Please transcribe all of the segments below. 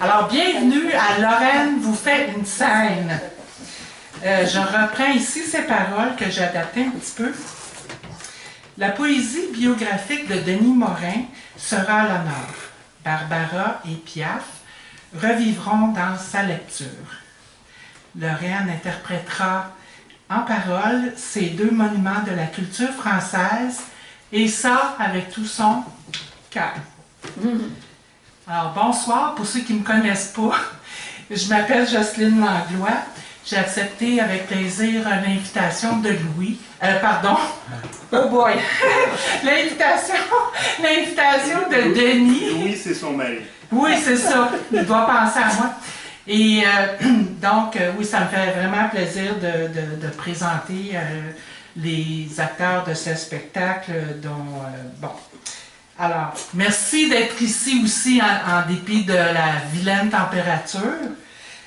Alors, bienvenue à Lorraine vous fait une scène. Je reprends ici ces paroles que j'ai adaptées un petit peu. La poésie biographique de Denis Morin sera à l'honneur. Barbara et Piaf revivront dans sa lecture. Lorraine interprétera en paroles ces deux monuments de la culture française, et ça avec tout son cœur. Alors, bonsoir pour ceux qui ne me connaissent pas. Je m'appelle Jocelyne Langlois. J'ai accepté avec plaisir l'invitation de Louis. Oh boy! L'invitation de Denis. Louis, c'est son mari. Oui, c'est ça. Il doit penser à moi. Et donc, oui, ça me fait vraiment plaisir de présenter les acteurs de ce spectacle dont, Alors, merci d'être ici aussi en dépit de la vilaine température.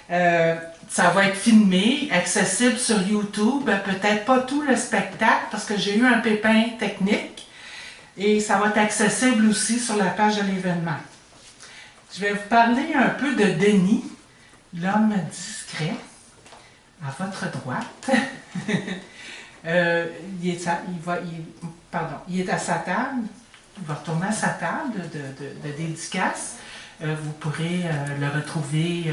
Ça va être filmé, accessible sur YouTube, peut-être pas tout le spectacle parce que j'ai eu un pépin technique et ça va être accessible aussi sur la page de l'événement. Je vais vous parler un peu de Denis, l'homme discret, à votre droite. Il est à sa table. Il va retourner à sa table de dédicace. Vous pourrez le retrouver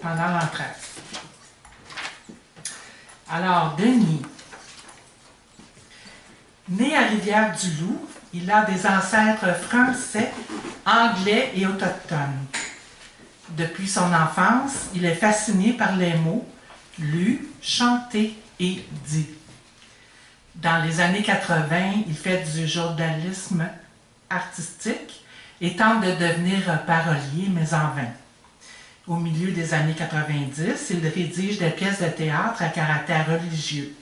pendant l'entrée. Alors, Denis, né à Rivière-du-Loup, il a des ancêtres français, anglais et autochtones. Depuis son enfance, il est fasciné par les mots lus, chantés et dits. Dans les années 80, il fait du journalisme artistique et tente de devenir parolier, mais en vain. Au milieu des années 90, il rédige des pièces de théâtre à caractère religieux.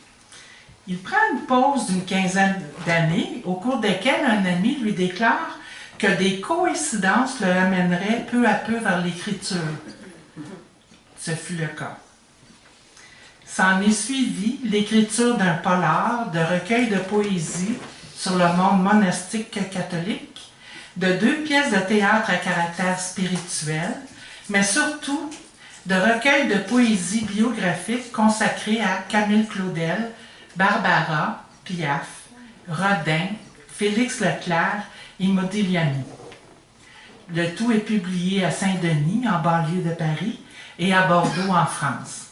Il prend une pause d'une quinzaine d'années, au cours desquelles un ami lui déclare que des coïncidences le amèneraient peu à peu vers l'écriture. Ce fut le cas. S'en est suivi l'écriture d'un polar, de recueils de poésie sur le monde monastique catholique, de 2 pièces de théâtre à caractère spirituel, mais surtout de recueils de poésie biographique consacrés à Camille Claudel, Barbara, Piaf, Rodin, Félix Leclerc et Modigliani. Le tout est publié à Saint-Denis, en banlieue de Paris, et à Bordeaux, en France.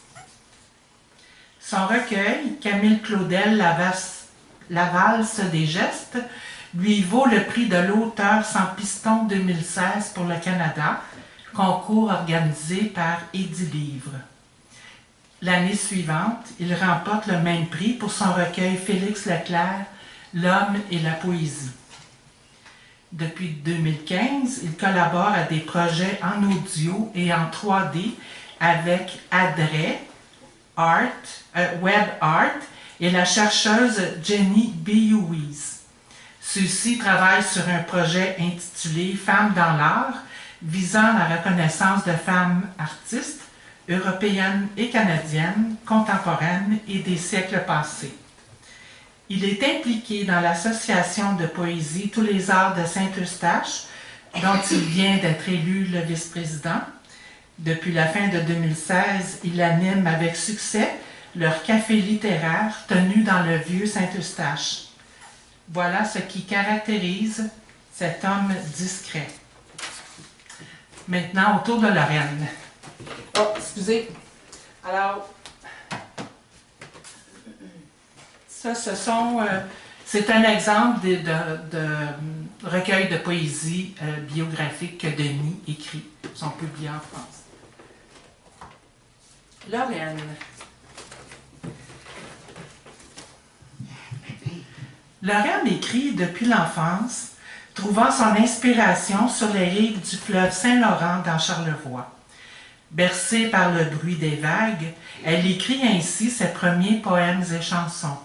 Son recueil, Camille Claudel, La valse des gestes, lui vaut le prix de l'auteur sans piston 2016 pour le Canada, concours organisé par Édilivre. L'année suivante, il remporte le même prix pour son recueil Félix Leclerc, L'homme et la poésie. Depuis 2015, il collabore à des projets en audio et en 3D avec Adret, Web Art et la chercheuse Jenny Biowies. Ceux-ci travaillent sur un projet intitulé Femmes dans l'art, visant la reconnaissance de femmes artistes européennes et canadiennes, contemporaines et des siècles passés. Il est impliqué dans l'association de poésie Tous les arts de Saint-Eustache, dont il vient d'être élu le vice-président. Depuis la fin de 2016, il anime avec succès leur café littéraire tenu dans le vieux Saint-Eustache. Voilà ce qui caractérise cet homme discret. Maintenant, autour de Lorraine. Oh, excusez. Alors, ça, c'est un exemple de recueil de poésie biographique que Denis écrit. Ils sont publiés en France. Lorraine. Lorraine écrit depuis l'enfance, trouvant son inspiration sur les rives du fleuve Saint-Laurent dans Charlevoix. Bercée par le bruit des vagues, elle écrit ainsi ses premiers poèmes et chansons.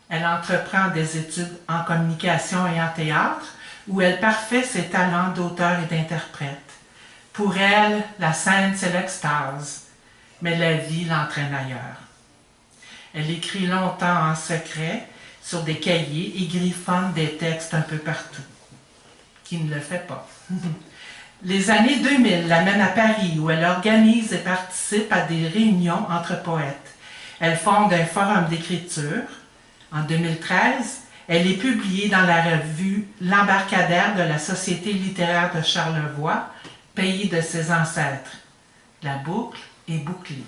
Elle entreprend des études en communication et en théâtre, où elle parfait ses talents d'auteur et d'interprète. Pour elle, la scène, c'est l'extase, mais la vie l'entraîne ailleurs. Elle écrit longtemps en secret, sur des cahiers et griffonne des textes un peu partout. Qui ne le fait pas. Les années 2000 l'amènent à Paris où elle organise et participe à des réunions entre poètes. Elle fonde un forum d'écriture. En 2013, elle est publiée dans la revue L'Embarcadère de la Société littéraire de Charlevoix, pays de ses ancêtres. La boucle est bouclée.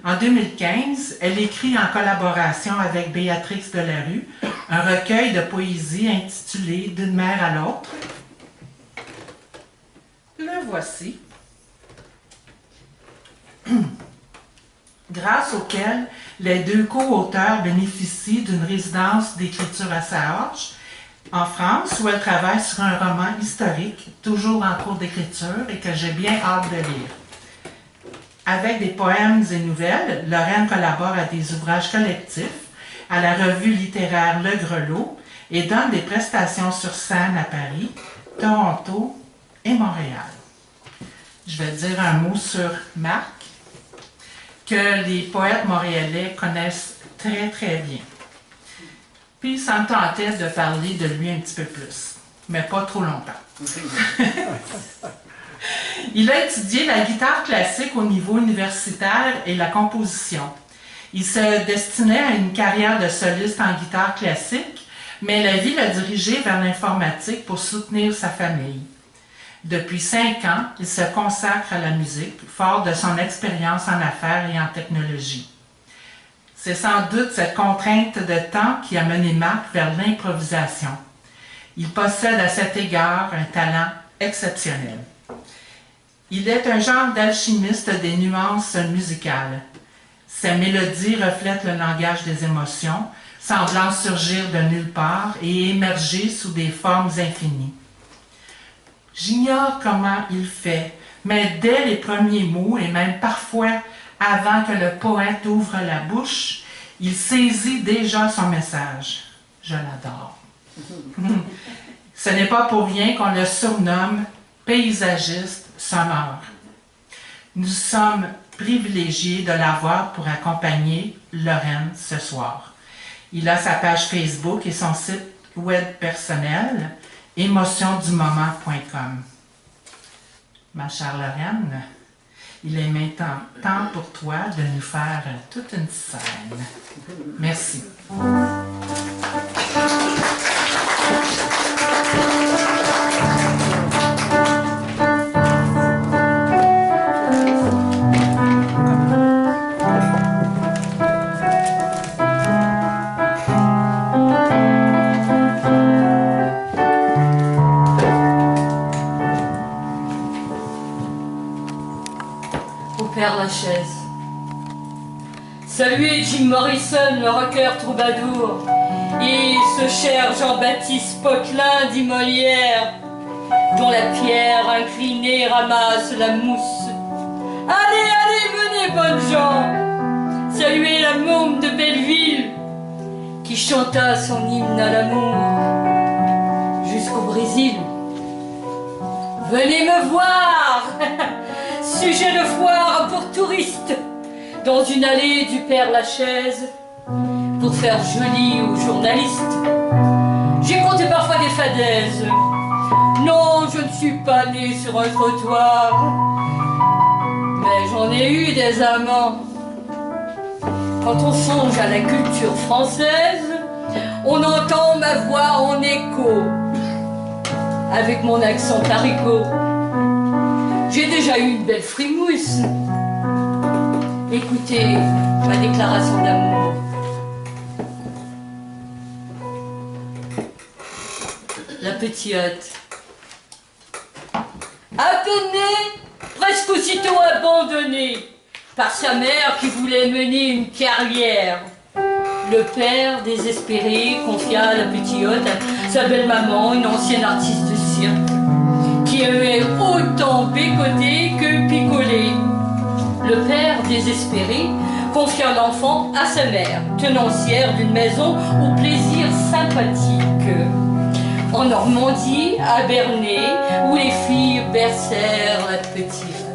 En 2015, elle écrit en collaboration avec Béatrix Delarue un recueil de poésie intitulé « D'une mère à l'autre ». Le voici. Grâce auquel les deux co-auteurs bénéficient d'une résidence d'écriture à Saorge, en France, où elle travaille sur un roman historique, toujours en cours d'écriture et que j'ai bien hâte de lire. Avec des poèmes et nouvelles, Lorraine collabore à des ouvrages collectifs, à la revue littéraire Le Grelot et donne des prestations sur scène à Paris, Toronto et Montréal. Je vais dire un mot sur Marc, que les poètes montréalais connaissent très très bien. Puis ça me tentait de parler de lui un petit peu plus, mais pas trop longtemps. Il a étudié la guitare classique au niveau universitaire et la composition. Il se destinait à une carrière de soliste en guitare classique, mais la vie l'a dirigé vers l'informatique pour soutenir sa famille. Depuis 5 ans, il se consacre à la musique, fort de son expérience en affaires et en technologie. C'est sans doute cette contrainte de temps qui a mené Marc vers l'improvisation. Il possède à cet égard un talent exceptionnel. Il est un genre d'alchimiste des nuances musicales. Ses mélodies reflètent le langage des émotions, semblant surgir de nulle part et émerger sous des formes infinies. J'ignore comment il fait, mais dès les premiers mots, et même parfois avant que le poète ouvre la bouche, il saisit déjà son message. Je l'adore. Ce n'est pas pour rien qu'on le surnomme paysagiste sonore. Nous sommes privilégiés de l'avoir pour accompagner Lorraine ce soir. Il a sa page Facebook et son site web personnel, émotionsdumoment.com. Ma chère Lorraine, il est maintenant temps pour toi de nous faire toute une scène. Merci. Père-Lachaise. Saluez Jim Morrison, le rocker troubadour, et ce cher Jean-Baptiste Poquelin dit Molière, dont la pierre inclinée ramasse la mousse. Allez, allez, venez, bonnes gens. Saluez la môme de Belleville, qui chanta son hymne à l'amour jusqu'au Brésil. Venez me voir. Sujet de foire pour touristes, dans une allée du Père-Lachaise, pour faire joli aux journalistes. J'ai compté parfois des fadaises. Non, je ne suis pas né sur un trottoir, mais j'en ai eu des amants. Quand on songe à la culture française, on entend ma voix en écho, avec mon accent haricot. J'ai déjà eu une belle frimousse. Écoutez ma déclaration d'amour. La petite, à peine née, presque aussitôt abandonnée par sa mère qui voulait mener une carrière. Le père, désespéré, confia la petite à sa belle-maman, une ancienne artiste de cirque, qui aimait autant bécoter que picoler. Le père, désespéré, confia l'enfant à sa mère, tenancière d'une maison aux plaisirs sympathiques, en Normandie, à Bernay, où les filles bercèrent la petite.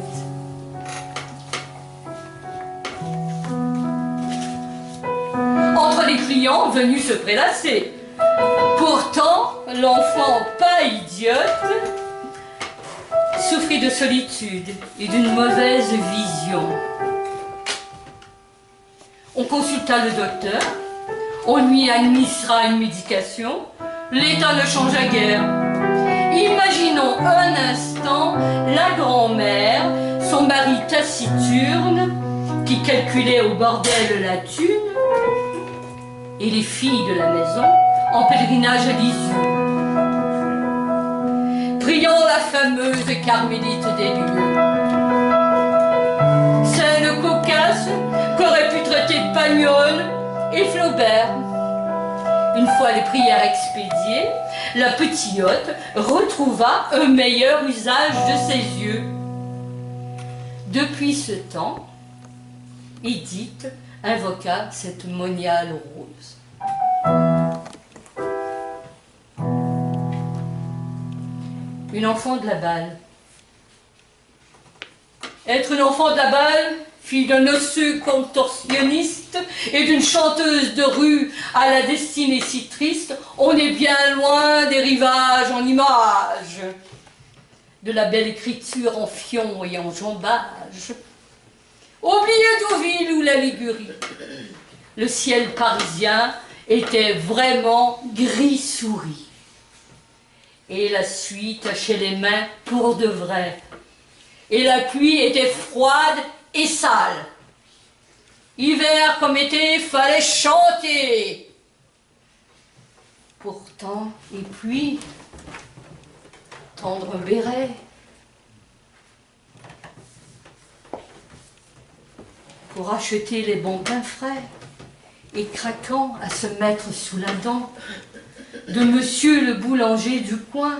Entre les clients venus se prélasser. Pourtant, l'enfant pas idiote souffrit de solitude et d'une mauvaise vision. On consulta le docteur, on lui administra une médication, l'état ne changea guère. Imaginons un instant la grand-mère, son mari taciturne, qui calculait au bordel la thune, et les filles de la maison en pèlerinage à Lisieux, priant la fameuse carmélite des lieux. Scène cocasse qu'aurait pu traiter Pagnol et Flaubert. Une fois les prières expédiées, la petite retrouva un meilleur usage de ses yeux. Depuis ce temps, Édith invoqua cette moniale rose. Une enfant de la balle. Être une enfant de la balle, fille d'un osseux contorsionniste et d'une chanteuse de rue à la destinée si triste, on est bien loin des rivages en images, de la belle écriture en fion et en jambage. Oubliez Deauville ou la Ligurie, le ciel parisien était vraiment gris-souris. Et la suie tachait les mains pour de vrai. Et la pluie était froide et sale. Hiver comme été, fallait chanter. Pourtant, et puis, tendre un béret. Pour acheter les bons pains frais et craquant à se mettre sous la dent de monsieur le boulanger du coin.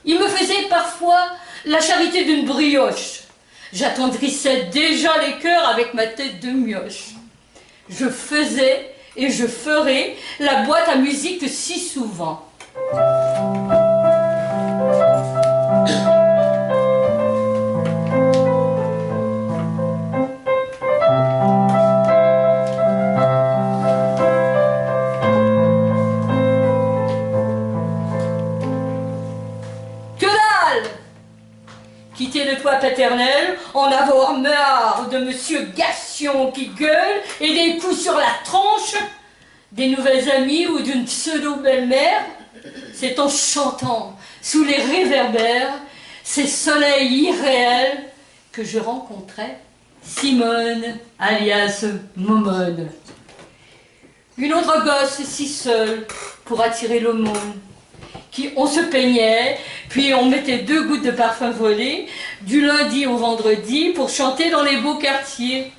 Il me faisait parfois la charité d'une brioche. J'attendrissais déjà les cœurs avec ma tête de mioche. Je faisais et je ferai la boîte à musique si souvent. Quitter le toit paternel, en avoir marre de monsieur Gassion qui gueule et des coups sur la tronche, des nouvelles amies ou d'une pseudo-belle-mère, c'est en chantant sous les réverbères, ces soleils irréels, que je rencontrais Simone, alias Momone. Une autre gosse si seule pour attirer l'aumône. On se peignait, puis on mettait 2 gouttes de parfum volé du lundi au vendredi pour chanter dans les beaux quartiers.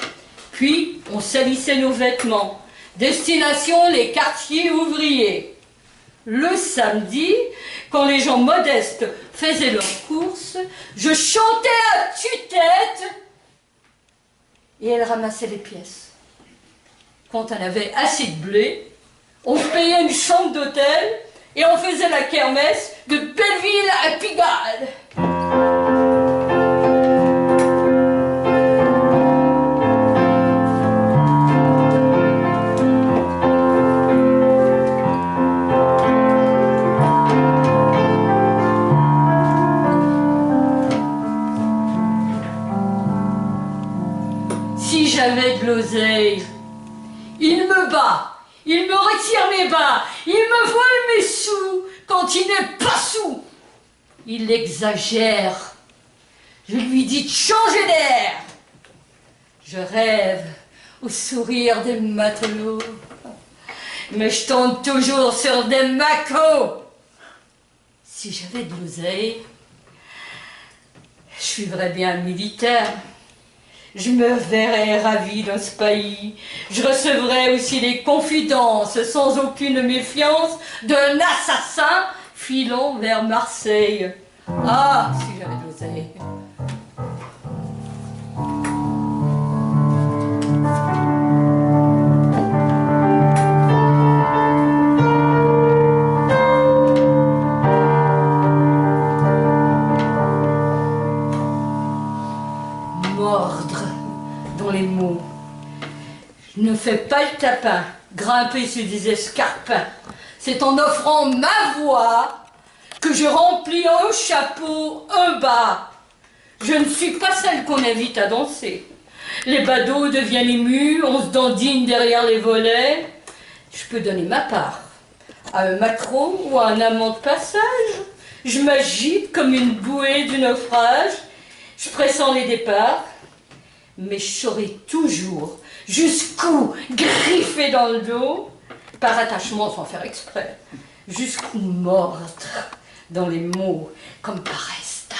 Puis on salissait nos vêtements. Destination les quartiers ouvriers. Le samedi, quand les gens modestes faisaient leurs courses, je chantais à tue-tête et elle ramassait les pièces. Quand on avait assez de blé, on se payait une chambre d'hôtel et on faisait la kermesse de Belleville à Pigalle. Si j'avais de l'oseille, il me bat. Il me retire mes bas, il me vole mes sous quand il n'est pas sous. Il exagère. Je lui dis de changer d'air. Je rêve au sourire des matelots, mais je tombe toujours sur des macos. Si j'avais de l'oseille, je suivrais bien militaire. Je me verrais ravie dans ce pays. Je recevrais aussi les confidences sans aucune méfiance d'un assassin filant vers Marseille. Ah, si j'avais de l'oseille. Ne fais pas le tapin, grimper sur des escarpins. C'est en offrant ma voix que je remplis un chapeau, un bas, Je ne suis pas celle qu'on invite à danser. Les badauds deviennent émus, on se dandine derrière les volets. Je peux donner ma part à un maquereau ou à un amant de passage. Je m'agite comme une bouée du naufrage. Je pressens les départs. Mais je saurai toujours jusqu'où griffer dans le dos, par attachement sans faire exprès, jusqu'où mordre dans les mots comme par instinct.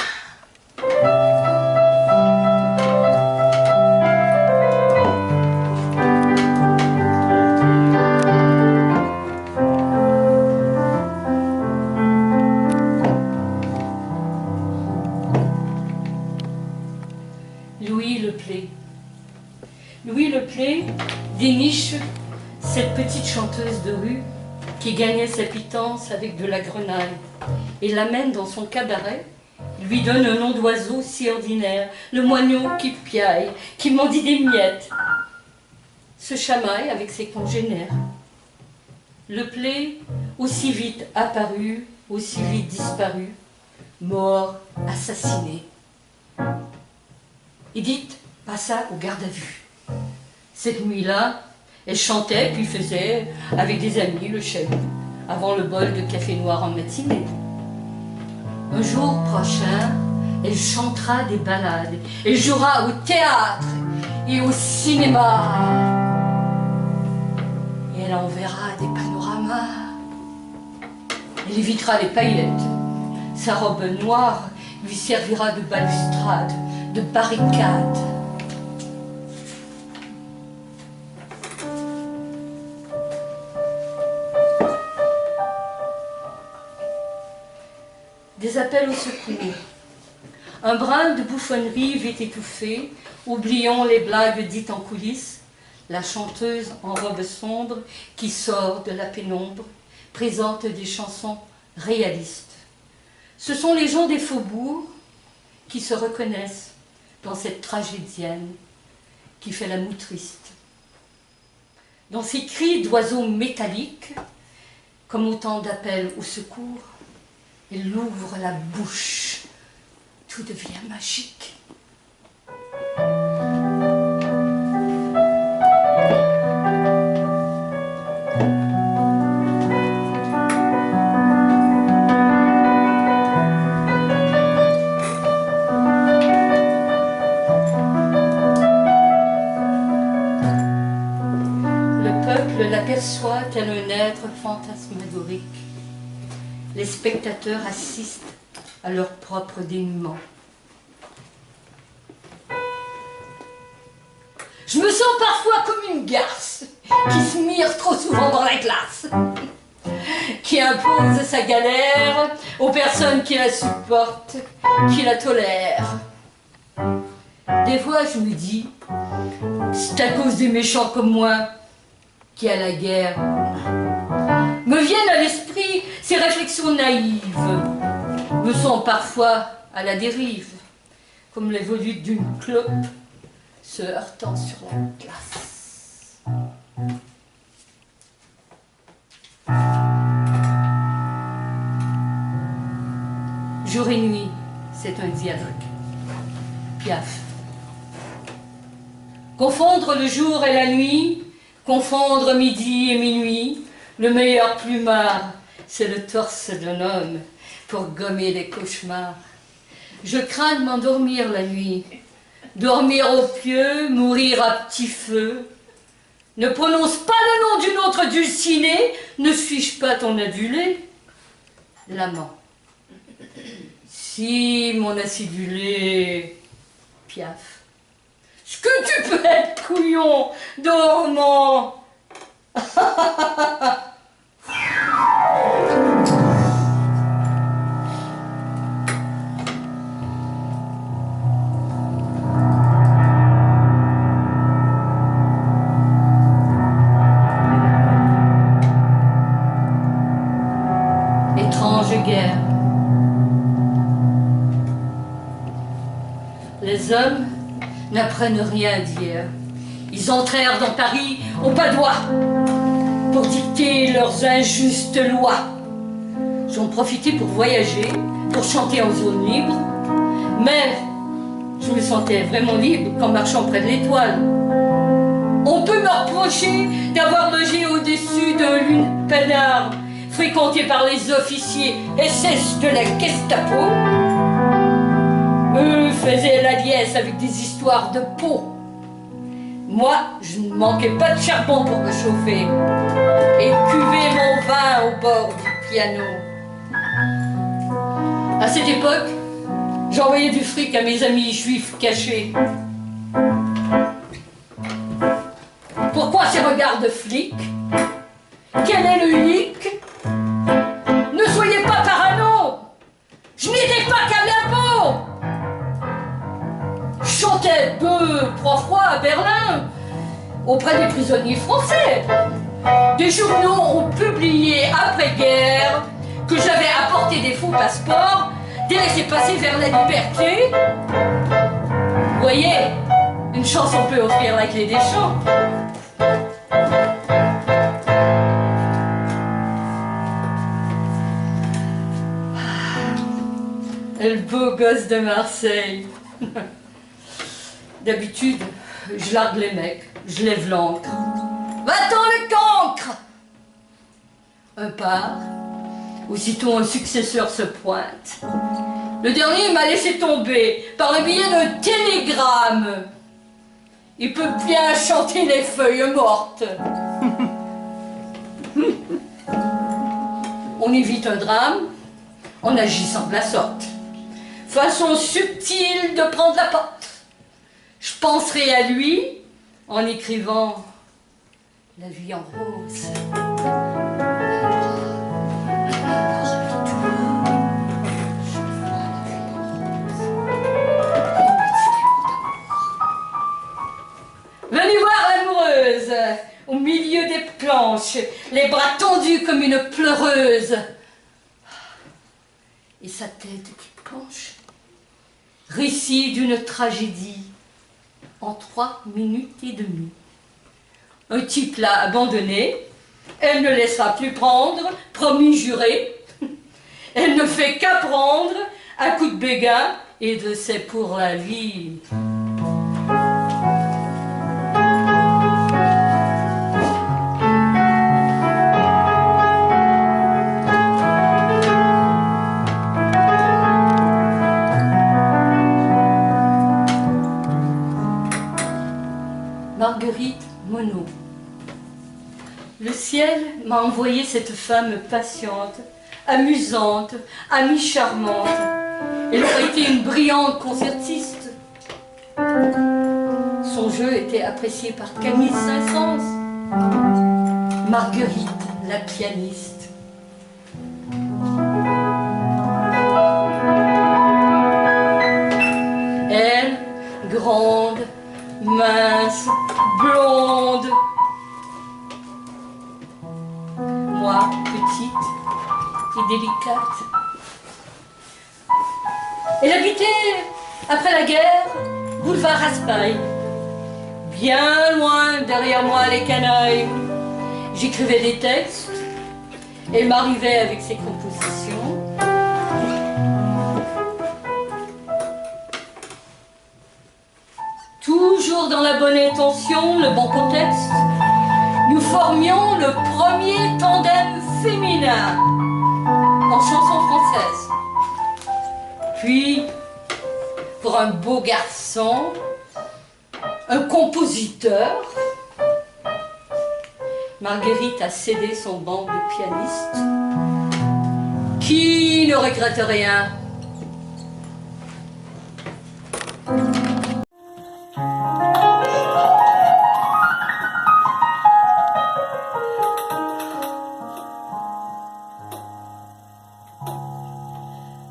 Louis Leplay déniche cette petite chanteuse de rue qui gagnait sa pitance avec de la grenaille et l'amène dans son cabaret, lui donne un nom d'oiseau si ordinaire, le moignon qui piaille, qui mendie des miettes, se chamaille avec ses congénères. Leplay, aussi vite apparu, aussi vite disparu, mort, assassiné. Edith passa au garde à vue. Cette nuit-là, elle chantait puis faisait avec des amis le chahut avant le bol de café noir en matinée. Un jour prochain, elle chantera des ballades, elle jouera au théâtre et au cinéma. Et elle enverra des panoramas. Elle évitera les paillettes. Sa robe noire lui servira de balustrade, de barricade. Des appels au secours. Un brin de bouffonnerie vite étouffé, oublions les blagues dites en coulisses, la chanteuse en robe sombre qui sort de la pénombre présente des chansons réalistes. Ce sont les gens des faubourgs qui se reconnaissent dans cette tragédienne qui fait la moue triste. Dans ces cris d'oiseaux métalliques, comme autant d'appels au secours, elle ouvre la bouche, tout devient magique. Le peuple l'aperçoit tel un être fantasmagorique. Les spectateurs assistent à leur propre dénuement. Je me sens parfois comme une garce qui se mire trop souvent dans la glace, qui impose sa galère aux personnes qui la supportent, qui la tolèrent. Des fois, je me dis, c'est à cause des méchants comme moi qui a la guerre. Me viennent à l'esprit ces réflexions naïves, me sens parfois à la dérive, comme les volutes d'une clope se heurtant sur la glace. Jour et nuit, c'est un dialogue. Piaf. Confondre le jour et la nuit, confondre midi et minuit, le meilleur plumard, c'est le torse d'un homme pour gommer les cauchemars. Je crains de m'endormir la nuit, dormir au pieu, mourir à petit feu. Ne prononce pas le nom d'une autre dulcinée, ne suis-je pas ton adulé? L'amant. Si, mon acidulé, Piaf. Ce que tu peux être couillon, dormant. Étrange guerre. Les hommes n'apprennent rien d'hier. Ils entrèrent dans Paris au pas doigt pour dicter leurs injustes lois. J'en profitais pour voyager, pour chanter en zone libre, mais Je me sentais vraiment libre qu'en marchant près de l'étoile. On peut me reprocher d'avoir logé au-dessus d'un lune peinard, fréquenté par les officiers SS de la Gestapo. Eux faisaient la liesse avec des histoires de peau. Moi, je ne manquais pas de charbon pour me chauffer et cuver mon vin au bord du piano. À cette époque, j'envoyais du fric à mes amis juifs cachés. Pourquoi ces regards de flic? Quel est le hic? Ne soyez pas parano! Je n'étais pas Calabo! Je chantais 2-3 fois à Berlin, auprès des prisonniers français. Des journaux ont publié après-guerre que j'avais apporté des faux passeports, des laissez-passer vers la liberté. Vous voyez, une chanson peut offrir la clé des champs. Le beau gosse de Marseille. D'habitude, je largue les mecs, je lève l'ancre. Va-t'en le cancre! Un part, aussitôt un successeur se pointe. Le dernier m'a laissé tomber par le biais d'un télégramme. Il peut bien chanter les feuilles mortes. On évite un drame en agissant de la sorte. Façon subtile de prendre la porte. Je penserai à lui en écrivant la vie en rose. Venez voir l'amoureuse au milieu des planches, les bras tendus comme une pleureuse. Et sa tête qui penche. Récit d'une tragédie en 3 minutes et demie. Un type l'a abandonnée, elle ne laissera plus prendre, promis juré. Elle ne fait qu'apprendre à coups de béguin et de c'est pour la vie. Marguerite Monod. Le ciel m'a envoyé cette femme patiente, amusante, amie charmante. Elle aurait été une brillante concertiste. Son jeu était apprécié par Camille Saint-Saëns. Marguerite, la pianiste. Elle, grande, mince, blonde. Moi, petite et délicate. Elle habitait, après la guerre, boulevard Raspail. Bien loin derrière moi les canailles. J'écrivais des textes. Elle m'arrivait avec ses compositions. Toujours dans la bonne intention, le bon contexte, nous formions le premier tandem féminin en chanson française. Puis, pour un beau garçon, un compositeur, Marguerite a cédé son banc de pianiste. Qui ne regrette rien?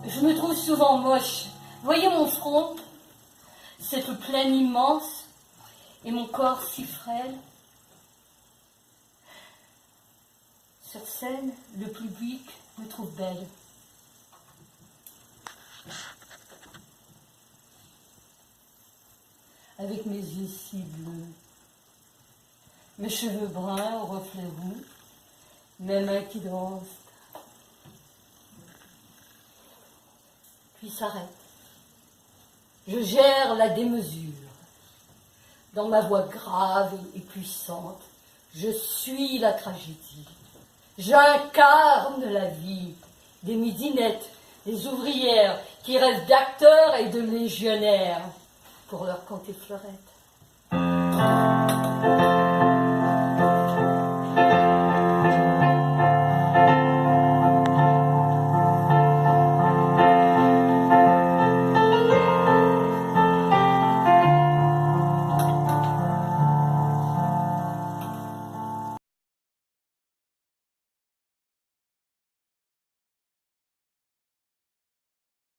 Je me trouve souvent moche. Voyez mon front, cette plaine immense, et mon corps si frêle. Sur scène, le public me trouve belle. Avec mes yeux si bleus, mes cheveux bruns au reflet roux, mes mains qui dansent, puis s'arrêtent. je gère la démesure. Dans ma voix grave et puissante, je suis la tragédie. J'incarne la vie des midinettes, des ouvrières qui rêvent d'acteurs et de légionnaires pour leur compter fleurette.